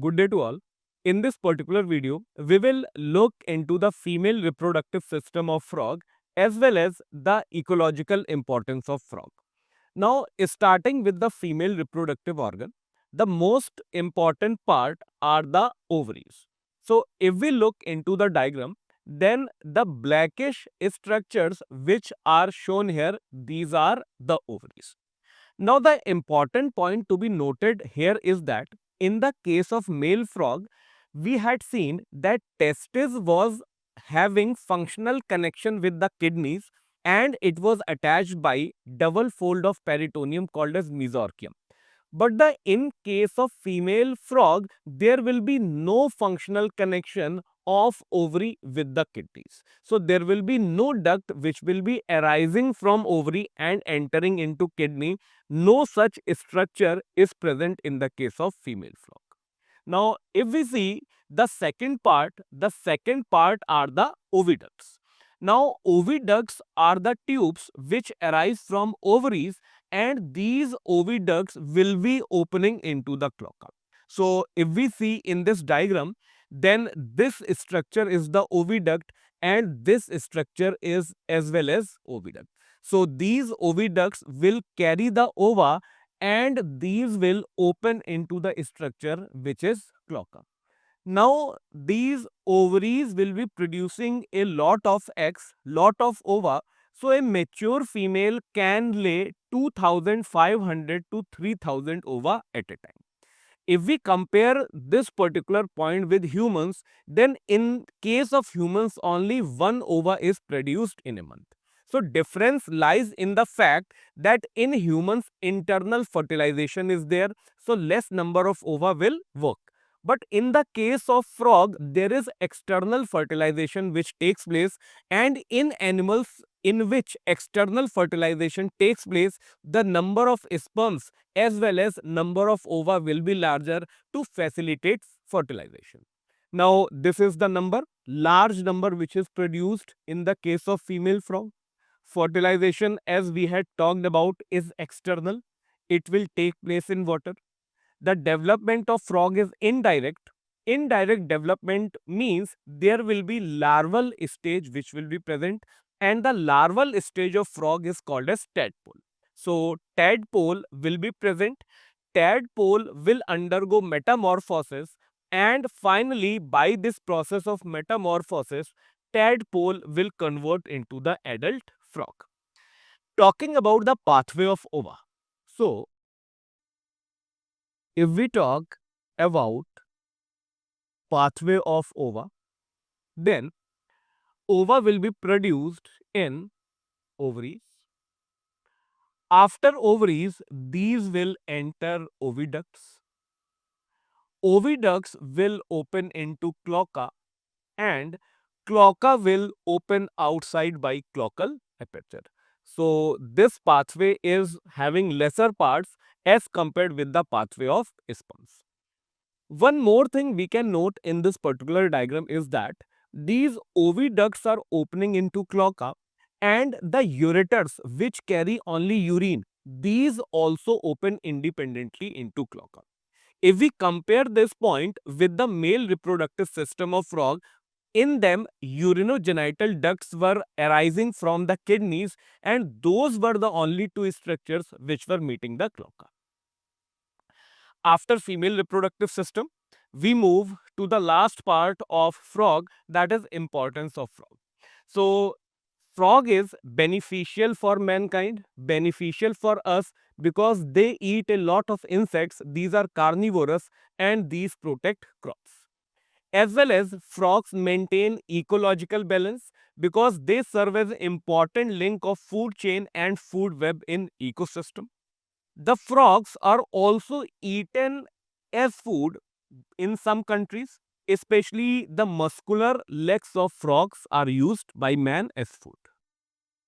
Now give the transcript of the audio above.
Good day to all. In this particular video, we will look into the female reproductive system of frog as well as the ecological importance of frog. Now, starting with the female reproductive organ, the most important part are the ovaries. So, if we look into the diagram, then the blackish structures which are shown here, these are the ovaries. Now, the important point to be noted here is that in the case of male frog, we had seen that testis was having functional connection with the kidneys and it was attached by double fold of peritoneum called as mesorchium. But the in case of female frog, there will be no functional connection of ovary with the kidneys. So there will be no duct which will be arising from ovary and entering into kidney. No such structure is present in the case of female frog. Now, if we see the second part are the oviducts. Now, oviducts are the tubes which arise from ovaries and these oviducts will be opening into the cloaca. So, if we see in this diagram, then this structure is the oviduct and this structure is as well as oviduct. So, these oviducts will carry the ova and these will open into the structure which is cloaca. Now, these ovaries will be producing a lot of eggs, lot of ova. So, a mature female can lay 2500 to 3000 ova at a time. If we compare this particular point with humans, then in case of humans, only one ova is produced in a month. So, difference lies in the fact that in humans, internal fertilization is there, so less number of ova will work. But in the case of frog, there is external fertilization which takes place, and in animals in which external fertilization takes place, the number of sperms as well as number of ova will be larger to facilitate fertilization. Now, this is the large number which is produced in the case of female frog. Fertilization, as we had talked about, is external. It will take place in water. The development of frog is indirect. Indirect development means there will be larval stage which will be present, and the larval stage of frog is called as tadpole. So, tadpole will be present. Tadpole will undergo metamorphosis, and finally, by this process of metamorphosis, tadpole will convert into the adult frog. Talking about the pathway of ova. So, if we talk about pathway of ova, then ova will be produced in ovaries. After ovaries, these will enter oviducts. Oviducts will open into cloaca and cloaca will open outside by cloacal aperture. So, this pathway is having lesser parts as compared with the pathway of sperms. One more thing we can note in this particular diagram is that these oviducts are opening into cloaca and the ureters which carry only urine, these also open independently into cloaca. If we compare this point with the male reproductive system of frog, in them urinogenital ducts were arising from the kidneys and those were the only two structures which were meeting the cloaca. After female reproductive system, we move to the last part of frog, that is importance of frog. So, frog is beneficial for mankind, beneficial for us because they eat a lot of insects. These are carnivorous and these protect crops. As well as frogs maintain ecological balance because they serve as important link of food chain and food web in ecosystem. The frogs are also eaten as food in some countries, especially the muscular legs of frogs are used by man as food.